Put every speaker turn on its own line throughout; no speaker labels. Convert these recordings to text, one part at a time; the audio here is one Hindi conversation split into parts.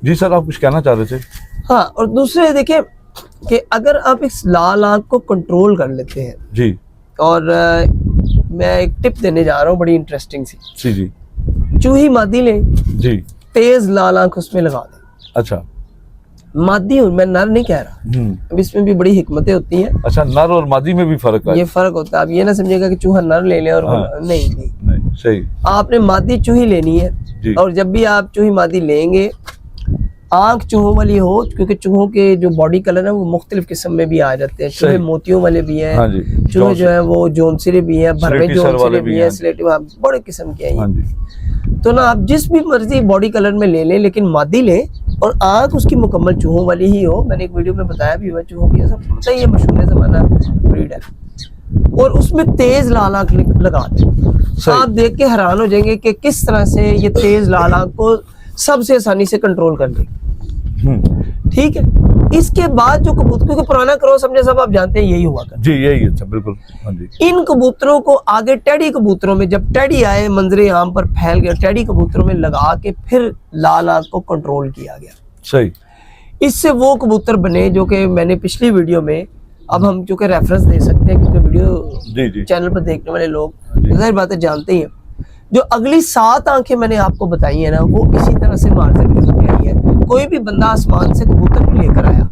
जी सर, आप कुछ कहना चाह रहे थे?
हाँ, और दूसरे देखिए कि अगर आप इस लाल आंख को कंट्रोल कर लेते हैं
जी
और मैं एक टिप देने जा रहा हूँ बड़ी इंटरेस्टिंग सी।
जी जी
चूही मादी लें,
जी।
तेज लाल आंख उसमें लगा दें।
अच्छा।
मादी हूँ मैं, नर नहीं कह रहा। अब इसमें भी बड़ी हिकमतें होती हैं।
अच्छा, नर और मादी में भी फर्क है?
ये फर्क होता है। आप ये ना समझिएगा कि चूहा नर ले लें और
हाँ।
नहीं नहीं
नहीं, सही।
आपने मादी चूही लेनी है
जी।
और जब भी आप चूही मादी लेंगे, आंख चूहों वाली हो, क्योंकि चूहों के जो बॉडी कलर है वो मुख्तलिफ किस्म में भी आ जाते हैं। चूहे मोतियों वाले भी हैं।
हाँ जी।
चूहे जो है वो जोनसिरे भी हैं, भरवे जोनसिरे भी हैं, स्लेटी, बड़े किस्म के हैं।
हाँ जी।
तो ना आप जिस भी मर्जी बॉडी कलर में ले लें, लेकिन मादी लें और आंख उसकी मुकम्मल चूहों वाली ही हो। मैंने एक वीडियो में बताया भी हुआ चूहों की, सब पता ही है, मशहूर ज़माना ब्रीड है। और उसमें तेज लाल आंख लगा दें। आप देख के हैरान हो जाएंगे कि किस तरह से ये तेज लाल आंख को सबसे आसानी से कंट्रोल कर लेगी। ठीक है। इसके बाद जो कबूतर, क्योंकि पुराना करो समझे सब आप जानते हैं यही हुआ कर
जी, यही है बिल्कुल। हाँ जी। इन
कबूतरों को आगे टेडी कबूतरों में, जब टेडी आए मंजरे आम पर फैल गया, टेडी कबूतरों में लगा के फिर लाल आंख को कंट्रोल किया गया। सही। इससे वो कबूतर बने जो कि मैंने पिछली वीडियो में, अब हम चूंकि रेफरेंस दे सकते हैं क्योंकि वीडियो चैनल पर देखने वाले लोग जाहिर बात है जानते ही हैं। जो अगली 7 आंखें मैंने आपको बताई है ना, वो इसी तरह से मार्जिन में आई है। कोई भी बंदा आसमान से कबूतर नहीं लेकर आया,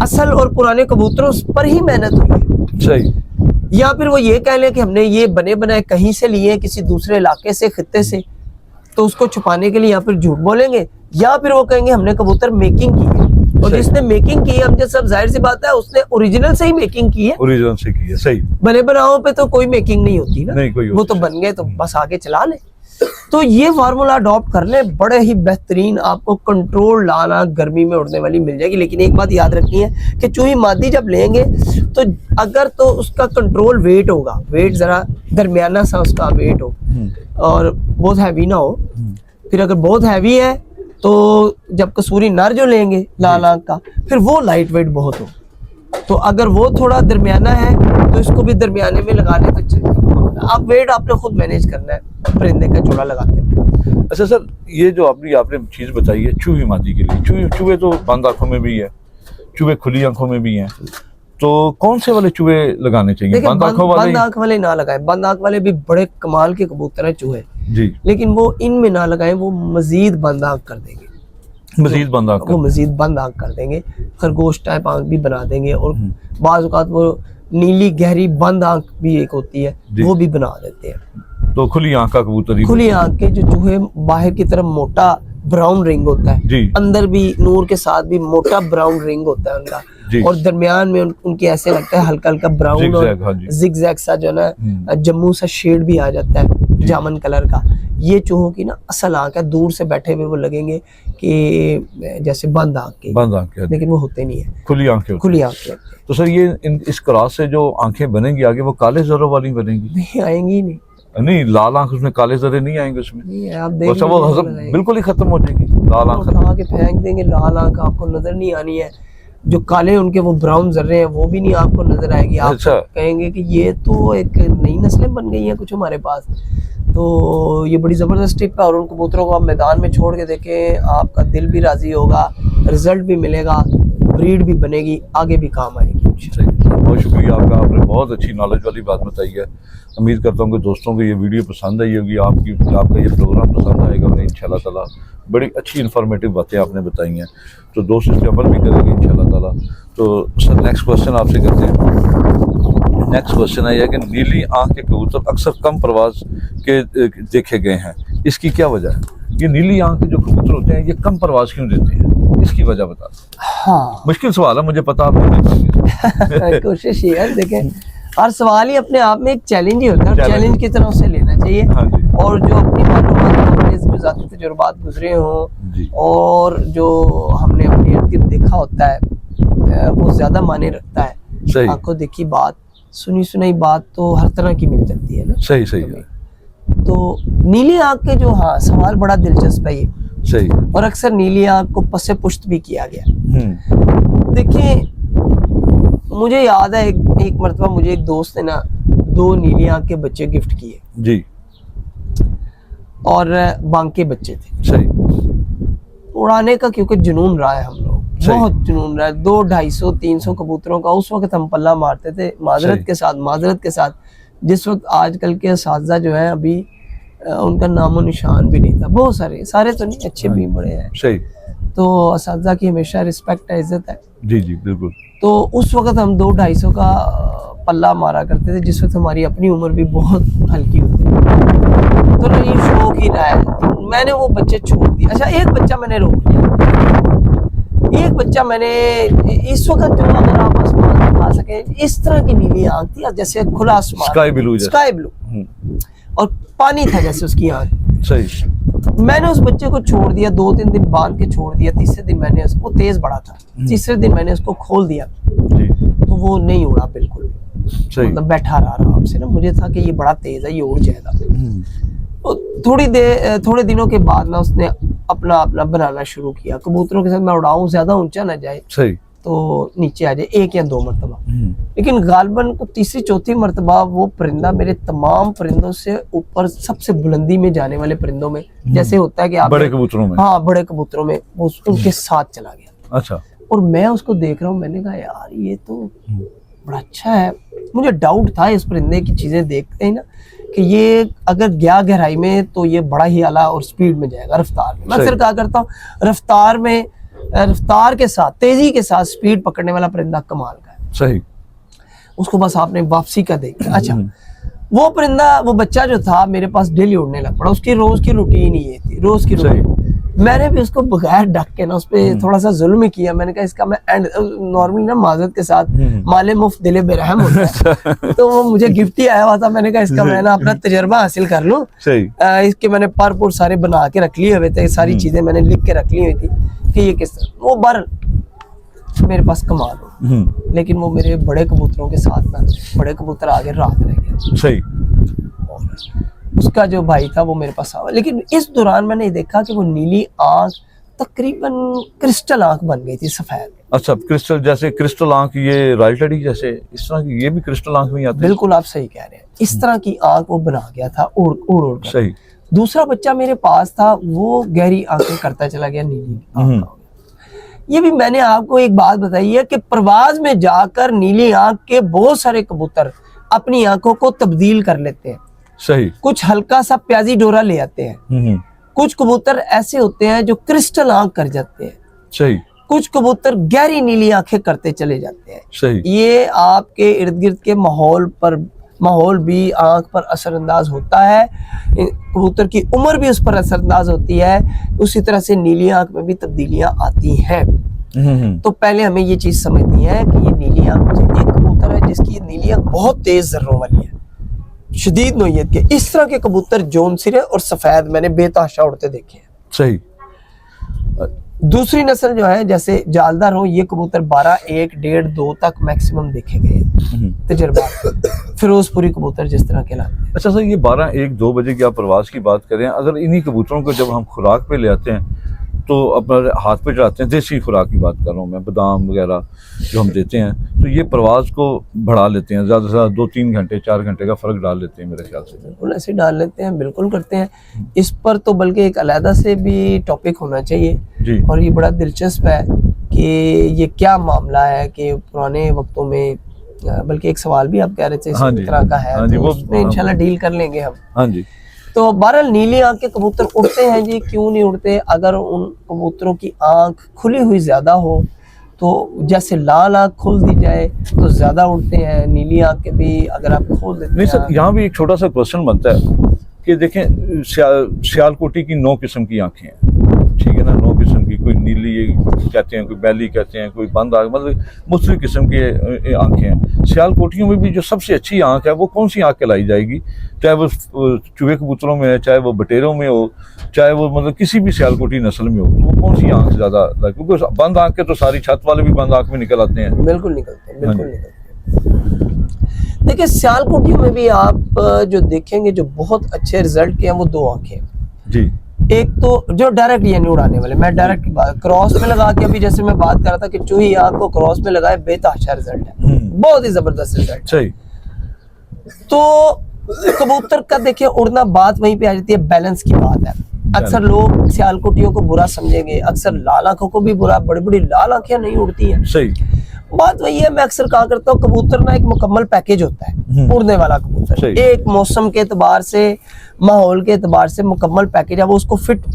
असल और पुराने कबूतरों पर ही मेहनत हुई है। सही। या फिर वो ये कह ले कि हमने ये बने बनाए कहीं से लिए, किसी दूसरे इलाके से, खित्ते से, तो उसको छुपाने के लिए या फिर झूठ बोलेंगे या फिर वो कहेंगे हमने कबूतर मेकिंग की है। और जिसने मेकिंग की है, हम सब जाहिर सी बात है उसने ओरिजिनल से ही मेकिंग की है। ओरिजिनल से की है। सही। बने बनाओ पे तो कोई मेकिंग नहीं होती ना, नहीं, कोई वो तो बन गए तो बस आगे चला ले। तो ये फार्मूला अडॉप्ट कर ले, बड़े ही बेहतरीन आपको कंट्रोल लाना गर्मी में उड़ने वाली मिल जाएगी। लेकिन एक बात याद रखनी है कि चूही मादी जब लेंगे तो अगर तो उसका कंट्रोल वेट होगा, वेट जरा दरमियाना सा उसका वेट हो और बहुत हैवी ना हो। फिर अगर बहुत हैवी है तो जब कसूरी नर जो लेंगे लाल आंख का, फिर वो लाइट वेट बहुत हो। तो अगर वो थोड़ा दरमियाना है तो इसको भी दरमियाने में लगा ले तो चलेगा। आप वेट आपने खुद मैनेज करना है परिंदे का जोड़ा लगाते हैं।
अच्छा सर, ये जो आपने चीज बताई है चूही मादी के लिए, चूहे तो बंद आंखों में भी है, चूहे खुली आंखों में भी हैं, तो कौन से वाले चूहे लगाने चाहिए? बंद
आंख वाले ना लगाएं। बंद आंख वाले भी बड़े कमाल के कबूतर हैं चूहे जी, लेकिन वो इनमें ना लगाएं, वो मजीद बंद आंख कर देंगे।
मजीद बंद आंख
वो मजीद बंद आंख कर देंगे, खरगोश टाइप आंख भी बना देंगे। और बाज़ औक़ात वो नीली गहरी बंद आंख भी एक होती है, वो भी बना देते हैं।
तो खुली आंख का कबूतर ही,
खुली आंख के जो चूहे बाहर की तरफ मोटा ब्राउन रिंग होता है, अंदर भी नूर के साथ भी मोटा ब्राउन रिंग होता है उनका, और दरमियान में उनके ऐसे लगता है हल्का हल्का ब्राउन और जिगजैग सा जो ना जम्मू सा शेड भी आ जाता है जामन कलर का। ये चूहों की ना असल आंख है, दूर से बैठे हुए वो लगेंगे कि जैसे बंद आंख के, लेकिन वो होते नहीं है, खुली आंखें।
तो सर ये इस क्रॉस से जो आंखें बनेंगी आगे, वो काले जरों वाली बनेंगी?
नहीं, आएंगी नहीं।
नहीं, लाल आंख उसमें काले जरे नहीं आएंगे उसमें?
नहीं, आप देख
वो बिल्कुल ही खत्म हो जाएगी, लाल आंख
उठा के फेंक देंगे, लाल आंख आपको नजर नहीं आनी है। जो काले उनके वो ब्राउन जर्रे हैं वो भी नहीं आपको नजर आएगी। आप कहेंगे कि ये तो एक नई नस्लें बन गई हैं कुछ हमारे पास। तो ये बड़ी ज़बरदस्त टिप है, और उन कबूतरों को आप मैदान में छोड़ के देखें, आपका दिल भी राज़ी होगा, रिजल्ट भी मिलेगा, ब्रीड भी बनेगी, आगे भी काम आएगी।
बहुत शुक्रिया आपका, आपने बहुत अच्छी नॉलेज वाली बात बताई है। उम्मीद करता हूँ कि दोस्तों को ये वीडियो पसंद आई होगी, आपका ये प्रोग्राम पसंद आएगा उन्हें इंशाल्लाह ताला। बड़ी अच्छी इन्फॉर्मेटिव बातें आपने बताई हैं, तो दोस्त इस पर अमल भी करेंगे इंशाल्लाह ताला। तो सर नेक्स्ट क्वेश्चन आपसे करते हैं। नेक्स्ट क्वेश्चन है कि नीली आंख के कबूतर अक्सर कम परवाज के देखे गए हैं, इसकी क्या वजह है? ये नीली आंख के जो कबूतर होते हैं ये कम परवाज क्यों देते हैं, इसकी वजह बता।
हाँ,
मुश्किल सवाल है, मुझे पता, आप नहीं बताएंगे।
कोशिश ये है, देखें हर सवाल ही अपने आप में एक चैलेंज ही होता है, चैलेंज की तरह उसे लेना चाहिए। और जो अपनी मालूमात, अपने ज़ाती तजुर्बात गुजरे हों और जो हमने अपने इर्द गिर्द देखा होता है वो ज़्यादा माने रखता है। आंखों देखी बात, सुनी सुनाई बात तो हर तरह की मिल जाती है ना। सही है। तो नीली आंख के जो, हाँ, सवाल बड़ा दिलचस्प है ये। सही। और अक्सर नीली आंख को पसे पुश्त भी किया गया। देखिए, मुझे याद है एक मरतबा मुझे एक दोस्त ने ना 2 नीली आंख के बच्चे गिफ्ट किए जी, और बांके बच्चे थे। सही। उड़ाने का क्योंकि जुनून रहा है, हम लोग बहुत जुनून रहा है। 200, 250, 300 कबूतरों का उस वक्त हम पल्ला मारते थे, माजरत के साथ जिस वक्त आजकल के असातिज़ा जो है अभी उनका नामो निशान भी नहीं था। बहुत सारे तो नहीं, अच्छे भी बड़े हैं।
सही।
तो असातिज़ा की हमेशा रिस्पेक्ट है, इज्जत है।
जी जी बिल्कुल।
तो उस वक्त हम 200-250 का पल्ला मारा करते थे, जिस वक्त हमारी अपनी उम्र भी बहुत हल्की होती थी। तो नहीं, शौक ही रहा है, तो मैंने वो बच्चे छोड़ दिए। अच्छा, एक बच्चा मैंने रोक लिया, एक बच्चा मैंने इस वक्त जो, अगर आप आसमान दिखा सके, इस तरह की नीली आंख थी जैसे खुला आसमान, स्काई ब्लू और पानी था जैसे उसकी आंख।
सही।
मैंने उस बच्चे को छोड़ दिया, 2-3 दिन बांध के छोड़ दिया। तीसरे दिन मैंने उसको, तेज बड़ा था, तीसरे दिन मैंने उसको खोल दिया
जी।
तो वो नहीं उड़ा बिल्कुल भी, मतलब बैठा रहा आराम से ना। मुझे था कि ये बड़ा तेज है, ये उड़ जाएगा। तो थोड़े दिनों के बाद ना उसने अपना बनाना शुरू किया। कबूतरों के साथ मैं उड़ाऊं, ज्यादा ऊंचा ना जाए,
सही,
तो नीचे आ जाए 1 या 2 मरतबा। लेकिन गालबन को तीसरी चौथी मरतबा वो परिंदा मेरे तमाम परिंदों से ऊपर, सबसे बुलंदी में जाने वाले परिंदों में, जैसे होता है कि आप
बड़े कबूतरों में,
हाँ बड़े कबूतरों में, वो उनके साथ चला गया।
अच्छा। और
मैं उसको देख रहा हूँ, मैंने कहा यार ये तो बड़ा अच्छा है। मुझे डाउट था इस परिंदे की चीजें देखते ही ना, कि ये अगर गया गहराई में तो ये बड़ा ही आला और स्पीड में जाएगा, रफ्तार में। मैं अक्सर कहा करता हूँ, रफ्तार के साथ, तेजी के साथ स्पीड पकड़ने वाला परिंदा कमाल का है।
सही।
उसको बस आपने वापसी का देखा। अच्छा, वो परिंदा, वो बच्चा जो था मेरे पास डेली उड़ने लग पड़ा। उसकी रोज की रूटीन ही ये थी, रोज की रूटीन। मैंने भी उसको बगैर ढक के ना उस पर थोड़ा सा जुल्म किया। मैंने कहा इसका मैं एंड, नॉर्मली ना माजरत के साथ माले मुफ्त दिले बेरहम होता है, तो वो मुझे गिफ्ट ही आया हुआ था। मैंने कहा इसका मैं ना अपना तजर्बा हासिल कर लूं। इसके मैंने पारपुर सारे बना के रख लिए हुए थे, सारी चीजें मैंने लिख के रख ली हुई थी कि ये किस तरह। वो बर मेरे पास कमाल हो, लेकिन वो मेरे बड़े कबूतरों के साथ ना, बड़े कबूतर आगे रात रह गया।
सही।
उसका जो भाई था वो मेरे पास आया, लेकिन इस दौरान मैंने देखा कि वो नीली आंख तकरीबन क्रिस्टल आंख बन गई थी, सफेद।
अच्छा, क्रिस्टल, जैसे क्रिस्टल आंख, ये रॉयल टेडी जैसे इस तरह की, ये भी क्रिस्टल आंख में आती है?
बिल्कुल, आप सही कह रहे हैं। इस तरह की आंख वो बना गया था, उड़ उड़ कर।
सही।
दूसरा बच्चा मेरे पास था, वो गहरी आंखें करता चला गया, नीली आंख। ये भी मैंने आपको एक बात बताई है कि परवाज में जाकर नीली आंख के बहुत सारे कबूतर अपनी आंखों को तब्दील कर लेते हैं।
सही।
कुछ हल्का सा प्याजी डोरा ले आते हैं। कुछ कबूतर ऐसे होते हैं जो क्रिस्टल आंख कर जाते हैं।
सही।
कुछ कबूतर गहरी नीली आंखें करते चले जाते हैं।
सही।
ये आपके इर्द गिर्द के माहौल भी आंख पर असरअंदाज होता है। कबूतर की उम्र भी उस पर असरअंदाज होती है। उसी तरह से नीली आंख में भी तब्दीलियां आती हैं। तो पहले हमें ये चीज समझनी है कि ये नीली आंख, एक कबूतर है जिसकी नीली आंख बहुत तेज जर्रों वाली है, शदीद नोयत के। इस तरह के कबूतर जौन सिरे और सफेद मैंने बेतहाशा उड़ते देखे हैं। सही। दूसरी नस्ल जो है, जैसे जालदार हो, ये कबूतर 12, 1, 1.5, 2 तक मैक्सिमम देखे गए तजर्बा। फिरोजपुरी कबूतर जिस तरह के लाते हैं।
अच्छा सर, ये 12, 1, 2 बजे की आप प्रवास की बात करें, अगर इन्हीं कबूतरों को जब हम खुराक पे ले आते हैं तो अपना हाथ पे चढ़ाते हैं, देसी खुराक की बात कर रहा हूँ मैं, बादाम वगैरह जो हम देते हैं, तो ये प्रवास को बढ़ा लेते हैं, ज़्यादा से ज़्यादा 2-3 घंटे 4 घंटे का फ़र्क डाल लेते हैं मेरे ख्याल से।
बिल्कुल ऐसे डाल लेते हैं, बिल्कुल करते हैं। इस पर तो बल्कि एक अलहदा से भी टॉपिक होना चाहिए जी। और ये बड़ा दिलचस्प है कि ये क्या मामला है कि पुराने वक्तों में, बल्कि एक सवाल भी आप कह रहे थे इस तरह का है, तो उसमें इंशाल्लाह डील कर लेंगे हम। हाँ जी। तो बहरहाल नीली आंख के कबूतर उड़ते हैं जी, क्यों नहीं उड़ते? अगर उन कबूतरों की आंख खुली हुई ज्यादा हो, तो जैसे लाल आंख खोल दी जाए तो ज्यादा उड़ते हैं। नीली आंख के भी अगर आप खोल देते हैं। नहीं सर,
यहाँ भी एक छोटा सा क्वेश्चन बनता है कि देखें, सियालकोटी की 9 किस्म की आंखें हैं, ठीक है ना, 9 किस्म की, कोई नीली कहते हैं, कोई बैली कहते हैं, कोई बंद आंख, मतलब मुख्तलिफ किस्म की आंखें हैं। सियालकोटियों में भी जो सबसे अच्छी आंख है वो कौन सी आंख कहलाई जाएगी? चाहे वो चूहे कबूतरों में है, चाहे वो बटेरों में हो, चाहे वो मतलब किसी भी सियालकोटी नस्ल में हो, तो वो कौन सी आंख ज्यादा? क्योंकि बंद आंख के तो सारी छत वाले भी बंद आंख में निकल आते हैं।
बिल्कुल निकलते हैं, बिल्कुल निकलते हैं। देखिए, सियालकोटियों में भी आप जो देखेंगे जो बहुत अच्छे रिजल्ट के हैं, वो 2 आंखें जी। एक तो जो डायरेक्ट यानी उड़ाने वाले, मैं डायरेक्ट क्रॉस में लगा के, अभी जैसे मैं बात कर रहा था कि चूही आंख को क्रॉस में लगाए, बेतहाशा रिजल्ट है, बहुत ही जबरदस्त रिजल्ट सही। तो कबूतर का देखिए उड़ना, बात वहीं पे आ जाती है, बैलेंस की बात है। अक्सर लोग सियालकोटियों को बुरा समझेंगे, अक्सर लाल आंखों को भी बुरा, बड़ी बड़ी लाल आंखें नहीं उड़ती हैं।
सही।
बात वही है, मैं अक्सर कहा करता हूँ कबूतर ना एक मुकम्मल पैकेज होता है, उड़ने वाला कबूतर एक मौसम के एतबार से, माहौल के एतबार से मुकम्मल पैकेज है। वो उसको फिट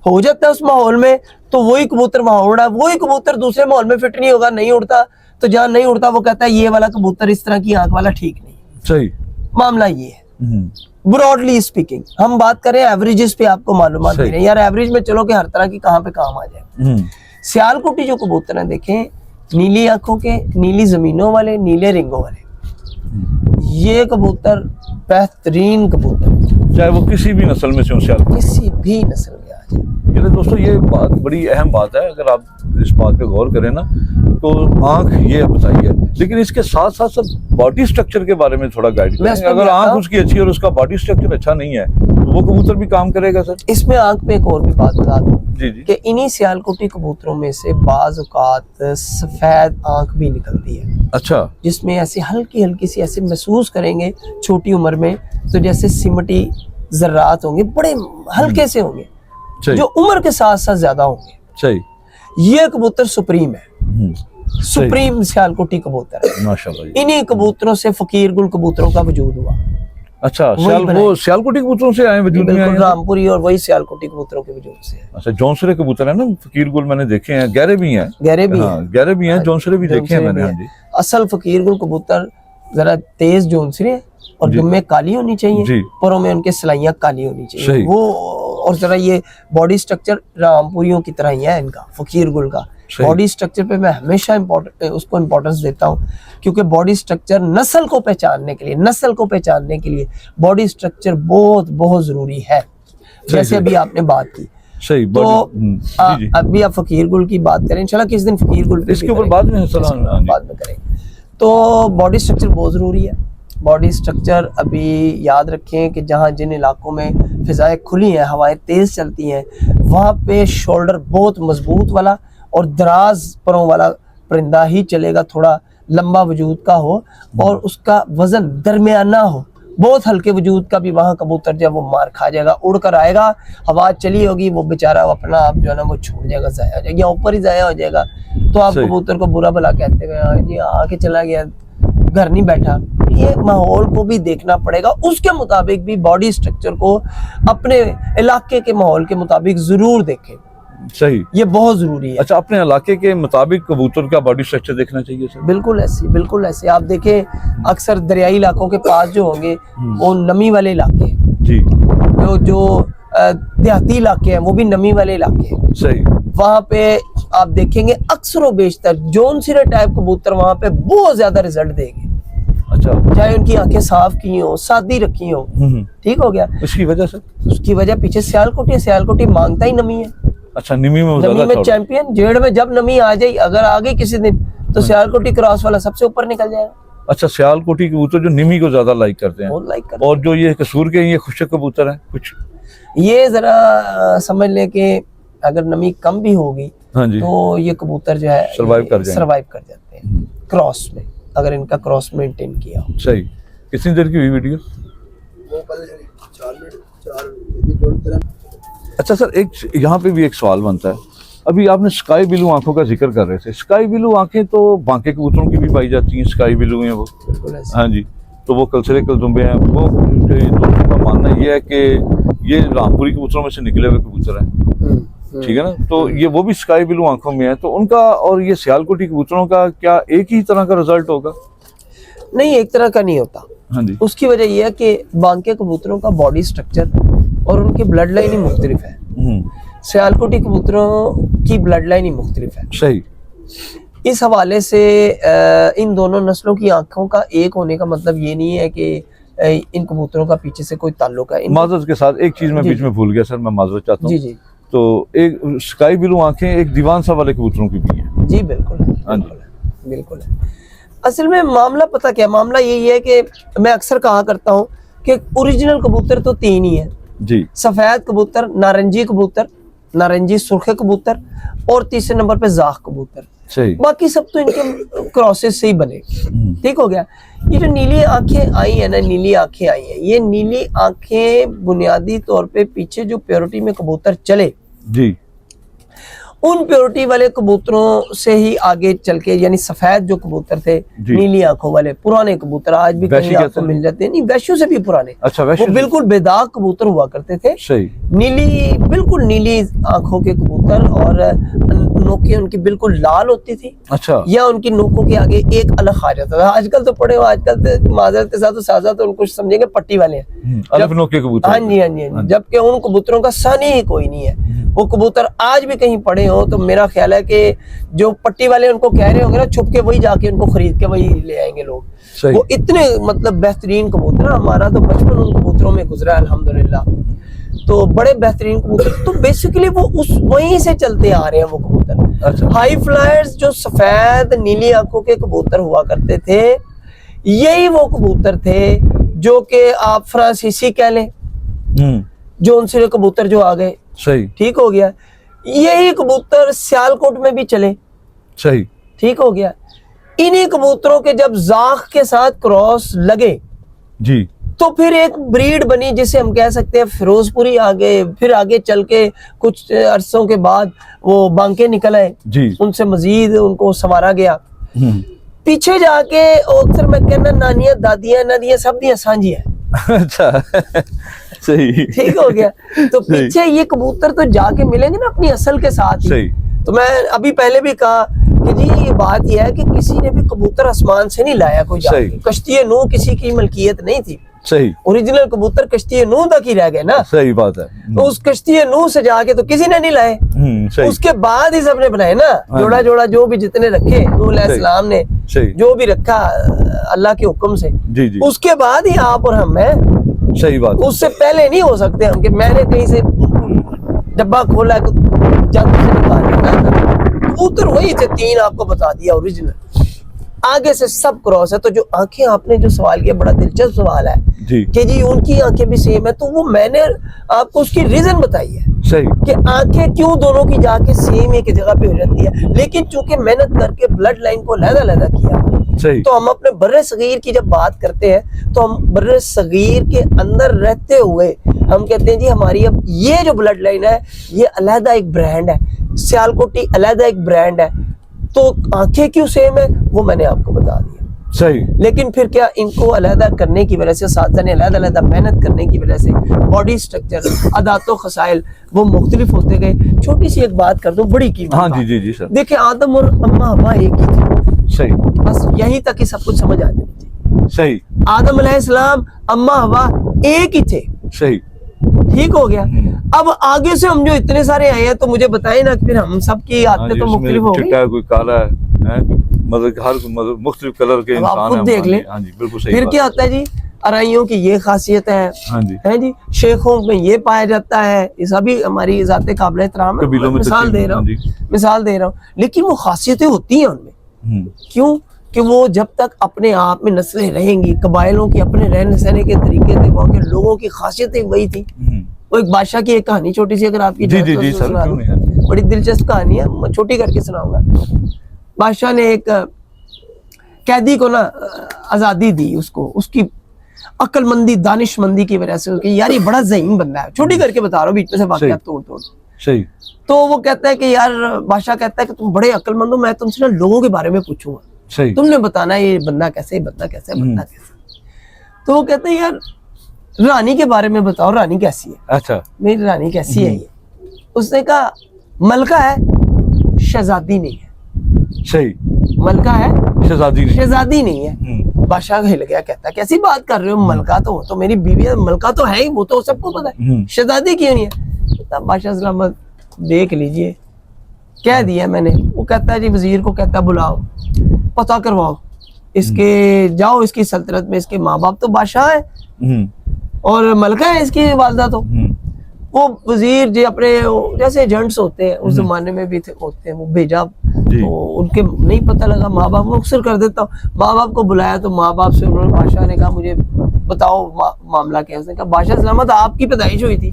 हो जाता है उस माहौल में तो वही कबूतर वहां उड़ा, वही कबूतर दूसरे माहौल में फिट नहीं होगा, नहीं उड़ता, तो जहाँ नहीं उड़ता वो कहता है ये वाला कबूतर इस तरह की आंख वाला ठीक नहीं।
सही।
मामला ये है ब्रॉडली स्पीकिंग। हम बात करें एवरेजेस पे, आपको मालूमात दे रहे हैं यार, एवरेज में चलो कि हर तरह की कहाँ पे काम आ जाए। सियालकोटी जो कबूतर है देखें, नीली आंखों के, नीली जमीनों वाले, नीले रिंगों वाले, ये कबूतर बेहतरीन कबूतर,
चाहे वो किसी भी नस्ल में से हो,
किसी भी नस्ल में आ जाए।
ये दोस्तों ये बात बड़ी अहम बात है, अगर आप इस बात पे गौर करें ना तो आंख ये बताइए, लेकिन इसके साथ साथ सब बॉडी स्ट्रक्चर के बारे में थोड़ा गाइड करें। अगर आंख उसकी अच्छी है और उसका बॉडी स्ट्रक्चर अच्छा नहीं है तो वो कबूतर भी काम करेगा सर।
इसमें आंख पे एक और भी बात बता दूं
जी
कि इन्हीं सियालकोटी कबूतरों में से बाज औकात सफेद आंख भी निकलती है।
अच्छा।
जिसमें ऐसे हल्की हल्की सी ऐसे महसूस करेंगे छोटी उम्र में तो जैसे सिमटी जर्रात होंगे, बड़े हल्के से होंगे जो उम्र के साथ साथ ज्यादा होंगे।
सही।
ये कबूतर सुप्रीम है, सुप्रीम सियालकोटी कबूतर है माशाल्लाह। इन्हीं कबूतरों से फकीर गुल कबूतरों का वजूद हुआ।
अच्छा, वो सियालकोटी कबूतरों से आए वजूद में आए,
रामपुरी और वही सियालकोटी कबूतरों के वजूद से।
अच्छा, जौनसरे कबूतर है ना फकीर गुल, मैंने देखे हैं, गहरे भी हैं,
गहरे भी हैं,
गहरे भी हैं, जौनसरे भी देखे हैं मैंने। हाँ जी।
असल फकीर गुल कबूतर जरा तेज जौनसरे और दुम्मे काली होनी चाहिए, परों में उनके सलाइयां काली होनी चाहिए वो, और जरा ये बॉडी स्ट्रक्चर रामपुरियों की तरह ही है इनका, फकीर गुल का बॉडी स्ट्रक्चर पे मैं हमेशा उसको इम्पोर्टेंस देता हूँ, क्योंकि बॉडी स्ट्रक्चर नस्ल को पहचानने के लिए बॉडी स्ट्रक्चर बहुत बहुत जरूरी है। जैसे अभी आपने बात की,
सही,
तो अभी आप फकीर गुल की बात करें, इंशाल्लाह किस दिन फकीर गुल
इसके ऊपर बाद में
करें। तो बॉडी स्ट्रक्चर बहुत जरूरी है। बॉडी स्ट्रक्चर अभी याद रखें कि जहाँ जिन इलाकों में फिजाएं खुली हैं, हवाएं तेज चलती हैं, वहाँ पे शोल्डर बहुत मजबूत वाला और दराज परों वाला परिंदा ही चलेगा, थोड़ा लंबा वजूद का हो और उसका वजन दरमियाना हो। बहुत हल्के वजूद का भी वहाँ कबूतर जब वो मार खा जाएगा, उड़ कर आएगा, हवा चली होगी, वो बेचारा अपना आप जो है ना वो छोड़ जाएगा, जाया हो जाएगा, ऊपर ही जाया हो जाएगा, तो आप कबूतर को बुरा भला कहते हैं जी आके चला गया, घर नहीं बैठा। ये माहौल को भी देखना पड़ेगा, उसके मुताबिक भी बॉडी स्ट्रक्चर को अपने इलाके के माहौल के मुताबिक जरूर देखें।
सही,
ये बहुत जरूरी है।
अच्छा, अपने इलाके के मुताबिक कबूतर का बॉडी स्ट्रक्चर देखना चाहिए सर।
बिल्कुल ऐसे आप देखें, अक्सर दरियाई इलाकों के पास जो होंगे वो नमी वाले इलाके जी, जो देहाती इलाके हैं वो भी नमी वाले इलाके हैं।
सही।
वहाँ पे आप देखेंगे अक्सर व बेशतर जौनसिरा टाइप कबूतर वहाँ पे बहुत ज्यादा रिजल्ट देंगे।
अच्छा,
चाहे उनकी आंखें साफ की हो, सादी रखी हो, ठीक हो गया।
उसकी वजह से,
उसकी वजह पीछे सियालकोटी मांगता ही नमी है।
अच्छा, नमी
में चैंपियन, जेड़ में जब नमी आ जाए, अगर आ गई किसी दिन तो सियालकोटी क्रॉस वाला सबसे ऊपर निकल जाएगा।
अच्छा, सियालकोटी कबूतर जो निमी को ज्यादा लाइक करते हैं, और जो ये कसूर के ये खुशक कबूतर हैं कुछ, ये
जरा समझ ले कि अगर नमी कम भी होगी तो ये कबूतर जो है सर्वाइव कर जाते हैं क्रॉस में, अगर इनका क्रॉस मेंटेन किया हो।
सही। कितनी देर की हुई वीडियो? अच्छा सर, एक यहाँ पे भी एक सवाल बनता है, अभी आपने स्काई ब्लू आंखों का जिक्र कर रहे थे, स्काई ब्लू आंखें तो बांके कबूतरों की भी पाई जाती हैं, स्काई ब्लू हैं वो। हाँ जी, तो वो कलसरे कलदुम्बे हैं, वो दोस्तों का मानना ये है कि ये रामपुरी कबूतरों में से निकले हुए कबूतर हैं, ठीक है ना, तो ये वो भी स्काई ब्लू आंखों में है, तो उनका और ये सियालकोटी कबूतरों का क्या एक ही तरह का रिजल्ट होगा?
नहीं, एक तरह का नहीं होता।
हाँ जी।
उसकी वजह यह है कि बांके कबूतरों का बॉडी स्ट्रक्चर और उनकी ब्लड लाइन ही मुख्तलिफ है, सियालकोटी कबूतरों की ब्लड लाइन ही मुख्तलिफ है।
सही।
इस हवाले से इन दोनों नस्लों की आंखों का एक होने का मतलब ये नहीं है कि इन कबूतरों का पीछे से कोई ताल्लुक है।
माजरत के साथ एक चीज मैं बीच में भूल गया सर, मैं माजरत चाहता हूँ।
जी।
तो एक स्काई ब्लू आंखें एक दीवान सा वाले कबूतरों की भी हैं।
जी बिल्कुल है। असल में मामला पता क्या, मामला यही है कि मैं अक्सर कहा करता हूँ कि ओरिजिनल कबूतर तो 3 ही है
जी, सफेद
कबूतर, नारंगी सुर्ख कबूतर और तीसरे नंबर पे जाख कबूतर।
सही।
बाकी सब तो इनके क्रॉसेस से ही बने। ठीक हो गया। ये जो नीली आंखें आई है ना, नीली आंखें आई है, ये नीली आंखें बुनियादी तौर पे पीछे जो प्योरिटी में कबूतर चले
जी,
उन प्योरिटी वाले कबूतरों से ही आगे चल के, यानी सफेद जो कबूतर थे नीली आंखों वाले पुराने कबूतर, आज भी कहीं आपको मिल जाते हैं, नहीं वैश्यों से भी पुराने।
अच्छा,
वो बिल्कुल बेदाग कबूतर हुआ करते थे।
सही।
नीली, बिल्कुल नीली आंखों के कबूतर, और नोकें उनकी बिल्कुल लाल होती थी।
अच्छा।
या उनकी नोकों के आगे एक अलग खा जाता था। आजकल तो पड़े हो, आजकल तो माजरत के साथ साजा तो उनको समझेंगे पट्टी वाले हैं,
अलग नोके कबूतर।
हाँ जी, हाँ जी, हाँ जी। जबकि उन कबूतरों का सानी ही कोई नहीं है। वो कबूतर आज भी कहीं पड़े हो तो मेरा ख्याल है कि जो पट्टी वाले उनको कह रहे होंगे ना, छुप के वही जाके उनको खरीद के वही ले आएंगे लोग। वो इतने मतलब बेहतरीन कबूतर, हमारा तो बचपन उन कबूतरों में गुजरा है अल्हम्दुलिल्लाह। तो बड़े बेहतरीन कबूतर, तो बेसिकली वो उस वहीं से चलते आ रहे हैं वो कबूतर।
अच्छा।
हाई फ्लायर्स जो सफेद नीली आंखों के कबूतर हुआ करते थे, यही वो कबूतर थे जो कि आप फ्रांसीसी कह लें, जो उनसे कबूतर जो आ गए।
सही।
ठीक हो गया। यही कबूतर सियालकोट में भी चले।
सही।
ठीक हो गया। इन्हीं कबूतरों के जब जाख के साथ क्रॉस लगे
जी,
तो फिर एक ब्रीड बनी जिसे हम कह सकते हैं फिरोजपुरी। आगे फिर आगे चल के कुछ अरसों के बाद वो बांके निकल आए
जी,
उनसे मजीद उनको संवारा गया। पीछे जाके अक्सर मैं कहना नानियां दादियां नदियां सब दियां सांझी है।
अच्छा। सही।
ठीक हो गया। तो पीछे ये कबूतर तो जाके मिलेंगे ना अपनी असल के साथ ही। तो मैं अभी पहले भी कहा कि जी ये बात यह है कि किसी ने भी कबूतर आसमान से नहीं लाया कोई जाके। कश्ती नूह किसी की मलकियत नहीं थी।
सही।
ओरिजिनल कबूतर कश्ती नूह तक ही रह गए ना।
सही बात है।
तो उस कश्ती नूह से जाके तो किसी ने नहीं लाए।
सही।
उसके बाद ही सबने बनाए ना, जोड़ा जोड़ा जो भी जितने रखे नूह अलैहिस्सलाम ने, जो भी रखा अल्लाह के हुक्म से,
जी जी,
उसके बाद ही आप और हम हैं।
सही बात।
उससे पहले नहीं हो सकते हम कि मैंने कहीं से डब्बा खोला तो जंग से निकाल कबूतर वही थे। 3 आपको बता दिया ओरिजिनल, आगे से सब क्रॉस है। तो जो आंखें आपने जो सवाल किया, बड़ा दिलचस्प सवाल है
जी
कि जी उनकी आंखें भी सेम है। तो वो मैंने आपको उसकी रीजन बताई है।
सही।
कि आंखें क्यों दोनों की जाके सेम एक जगह पे हो जाती है, लेकिन चूंकि मेहनत करके ब्लड लाइन को अलग-अलग किया।
सही।
तो हम अपने बर्रे सगीर की जब बात करते हैं तो हम बर्रे सगीर के अंदर रहते हुए हम कहते हैं जी हमारी अब ये जो ब्लड लाइन है ये अलहदा एक ब्रांड है, सियालकोटी अलहदा एक ब्रांड है। तो आंखें क्यों सेम है वो मैंने आपको बता दिया।
सही।
लेकिन फिर क्या इनको अलहदा करने की वजह से, साथ ने अलहदा मेहनत करने की वजह से बॉडी स्ट्रक्चर, अदातो खसाइल वो मुख्तलिफ होते गए। छोटी सी एक बात कर दूं, बड़ी कीमती।
हाँ जी जी जी सर।
देखिए आदम और अम्मा हवा एक ही थे।
सही।
बस यहीं तक ही सब कुछ समझ आ जानी चाहिए।
सही।
आदम अलैहिस्सलाम अम्मा हवा एक ही थे।
सही।
ठीक हो गया। अब आगे से हम जो इतने सारे आए हैं तो मुझे बताएं ना, फिर हम सब की आदतें तो मुख्तलिफ हो गई।
चिट्टा है, कोई काला है, मतलब हर मुख्तलिफ कलर के इंसान हैं।
आप खुद देख लें।
हाँ जी, बिल्कुल सही।
फिर क्या होता है जी, अराइयों की ये खासियत है।
हाँ जी।
है जी, शेखों में ये पाया जाता है। ये सभी हमारी जाते काबिल एहतराम है। मिसाल दे रहा हूँ, लेकिन वो खासियतें होती हैं उनमें। क्यों? कि वो जब तक अपने आप में नस्लें रहेंगी, कबाइलों के अपने रहने सहने के तरीके थे, वहाँ के लोगों की खासियतें वही थी। वो एक बादशाह की एक कहानी छोटी सी अगर आपकी
जी जी जी सर,
बड़ी दिलचस्प कहानी है, मैं छोटी करके सुनाऊंगा। बादशाह ने एक कैदी को ना आजादी दी, उसको उसकी अक्लमंदी दानिशमंदी की वजह से। उसकी यार ये बड़ा ज़हीन बंदा है, छोटी करके बता रहा हूँ, बीच में से वाकया तोड़ तोड़।
सही।
तो वो कहता है कि यार, बादशाह कहता है कि तुम बड़े अक्लमंद हो, मैं तुमसे ना लोगों के बारे में पूछूंगा।
सही।
तुमने बताना ये बंदा कैसे, बंदा कैसे, बंदा कैसे। तो वो कहते हैं यार रानी के बारे में बताओ, रानी कैसी है।
अच्छा।
मेरी रानी कैसी है ये? उसने कहा मलका है, शहजादी नहीं है।
सही।
मलका है, शहजादी नहीं है। बादशाह हिल गया, कहता कैसी बात कर रहे हो, मलका तो मेरी बीवी है, मलका तो है ही, वो तो सबको पता है, शहजादी क्यों नहीं है? तब बादशाह सलामत देख लीजिए, कह दिया मैंने। वो कहता है जी वजीर को कहता बुलाओ, पता करवाओ इसके, जाओ इसकी सल्तनत में इसके माँ बाप तो बादशाह है और मलका है इसकी वालदा। तो वो वजीर जी अपने जैसे एजेंट्स होते हैं उस जमाने में भी होते हैं, वो भेजा तो उनके नहीं पता लगा, माँ बाप को अक्सर कर देता हूँ। माँ बाप को बुलाया तो माँ बाप से उन्होंने, बादशाह ने कहा मुझे बताओ मामला क्या है। उसने कहा बादशाह सलामत आपकी पैदाइश हुई थी,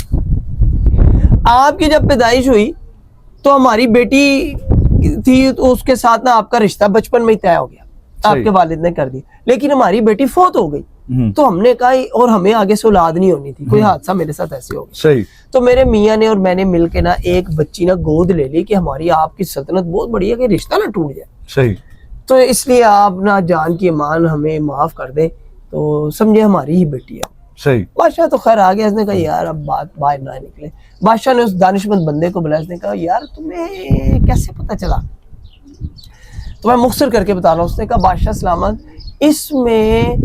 आपकी जब पैदाइश हुई तो हमारी बेटी थी तो उसके साथ ना आपका रिश्ता बचपन में ही तय हो गया, आपके वालिद ने कर दिया। लेकिन हमारी बेटी फौत हो गई, तो हमने कहा और हमें आगे से औलाद नहीं होनी थी, कोई हादसा मेरे साथ ऐसे हो गया।
सही।
तो मेरे मियाँ ने और मैंने मिलके ना एक बच्ची ना गोद ले ली कि हमारी आपकी सल्तनत बहुत बड़ी है कि रिश्ता ना टूट जाए।
सही।
तो इसलिए आप ना जान की मान हमें माफ कर दे, तो समझे हमारी ही बेटी है।
सही।
बादशाह तो खैर आ गया, उसने कहा यार अब बात बाहर ना निकले। बादशाह ने उस दानिशमंद बंदे को बुलाया, उसने कहा यार तुम्हें कैसे पता चला? तो मैं मुख्तसर करके बता रहा हूँ। उसने कहा बादशाह सलामत, इसमें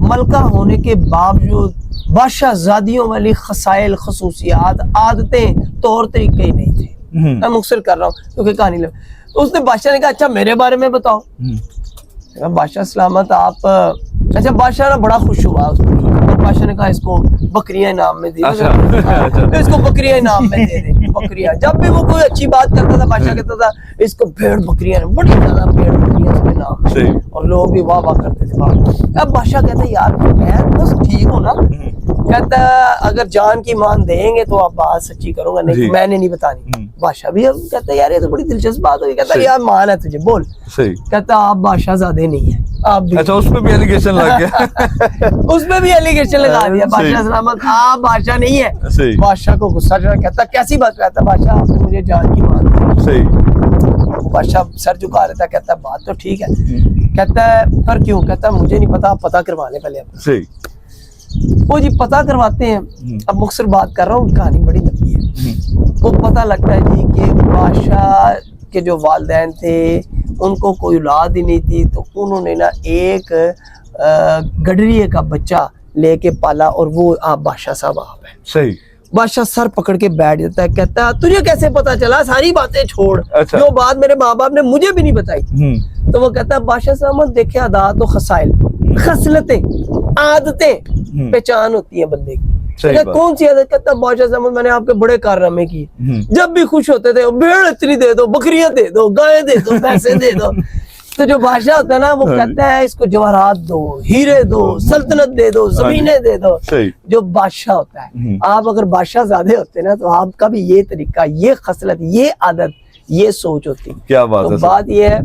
मलका होने के बावजूद बादशाहजादियों वाली खसाइल, खसूसियात, आदतें, तौर तरीके ही नहीं थे। मैं मुख्तसर कर रहा हूँ क्योंकि कहानी ले। तो उसने बादशाह ने कहा अच्छा मेरे बारे में बताओ। बादशाह सलामत आप, अच्छा बादशाह ना बड़ा खुश हुआ उसको। बादशाह ने कहा इसको बकरियां इनाम में दे दे।
अच्छा।
इसको बकरियां इनाम में दे दे। बकरियां, जब भी वो कोई अच्छी बात करता था बादशाह कहता था इसको भेड़ बकरियां, बड़ी ज्यादा भेड़ बकरियां इसके नाम में, और लोग भी वाह वाह करते थे। अब बादशाह कहता यार मैं बस ठीक हूँ ना। कहता अगर जान की मान देंगे तो आप बात सच्ची करूंगा, नहीं तो मैंने नहीं बतानी। बादशाह भी अब कहता यार ये तो बड़ी दिलचस्प बात हुई। कहता यार मान है तुझे, बोल।
सही।
कहता आप बादशाहजादे नहीं है आप भी।
अच्छा उसमें भी एलिगेशन लग गया।
उसमें भी एलिगेशन लगा दिया। बादशाह सलामत आप बादशाह नहीं है। बादशाह को गुस्सा चढ़ा, कहता कैसी बात करता बादशाह, आपने मुझे जान की मान दी।
सही।
बादशाह सर झुका रहता, कहता बात तो ठीक है। कहता है पर क्यों? कहता मुझे नहीं पता, आप पता करवा लें पहले अपना।
सही।
वो जी पता करवाते हैं। अब मुख्तसर बात कर रहा हूँ, कहानी बड़ी लंबी है। वो पता लगता है जी कि बादशाह के जो वालिदैन थे उनको कोई औलाद ही नहीं थी, तो उन्होंने ना एक गडरिए का बच्चा लेके पाला, और वो आप बादशाह साहब आप है।
सही।
बादशाह सर पकड़ के बैठ जाता है, कहता है तुझे कैसे पता चला? सारी बातें छोड़।
अच्छा।
जो बात मेरे माँ बाप ने मुझे भी नहीं बताई। तो वो कहता है बादशाह साहब देखे आदात तो खसाइल, खसलतें, आदतें पहचान होती है बंदे की। कौन सी आदत? कहता बादशाह साहब मैंने आपके बड़े कारनामे किए। जब भी खुश होते थे भेड़ इतनी दे दो, बकरियां दे दो, गायें दे दो, भैंसे दे दो। तो जो बादशाह होता है ना वो कहता है इसको जवाहरात दो, हीरे दो, सल्तनत दे दो, जमीनें दे दो। जो बादशाह होता है, आप अगर बादशाह ज़्यादा होते ना तो आपका भी ये तरीका, ये खसलत, ये आदत, ये सोच होती।
क्या बात है।
बात ये है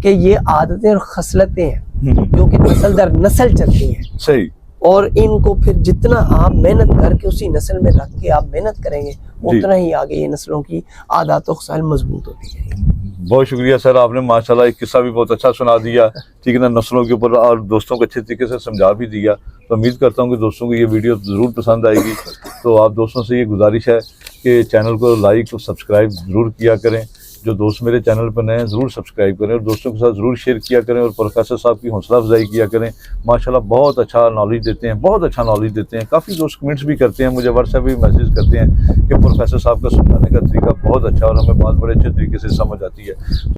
कि ये आदतें और खसलतें हैं जो कि नस्ल दर नस्ल चलती हैं।
सही। और
इनको फिर जितना आप मेहनत करके उसी नस्ल में रख के आप मेहनत करेंगे उतना ही आगे ये नस्लों की आदत और खसाइल मजबूत होती जाएगी।
बहुत शुक्रिया सर, आपने माशाल्लाह एक किस्सा भी बहुत अच्छा सुना दिया, ठीक है ना, नस्लों के ऊपर, और दोस्तों को अच्छे तरीके से समझा भी दिया। तो उम्मीद करता हूँ कि दोस्तों को ये वीडियो ज़रूर पसंद आएगी। तो आप दोस्तों से ये गुजारिश है कि चैनल को लाइक और सब्सक्राइब ज़रूर किया करें। जो दोस्त मेरे चैनल पर नए हैं ज़रूर सब्सक्राइब करें और दोस्तों के साथ ज़रूर शेयर किया करें, और प्रोफेसर साहब की हौसला अफजाई किया करें। माशाल्लाह बहुत अच्छा नॉलेज देते हैं, बहुत अच्छा नॉलेज देते हैं। काफ़ी दोस्त कमेंट्स भी करते हैं, मुझे व्हाट्सएप भी मैसेज करते हैं कि प्रोफेसर साहब का समझाने का तरीका बहुत अच्छा, और हमें बात बड़े अच्छे तरीके से समझ आती है।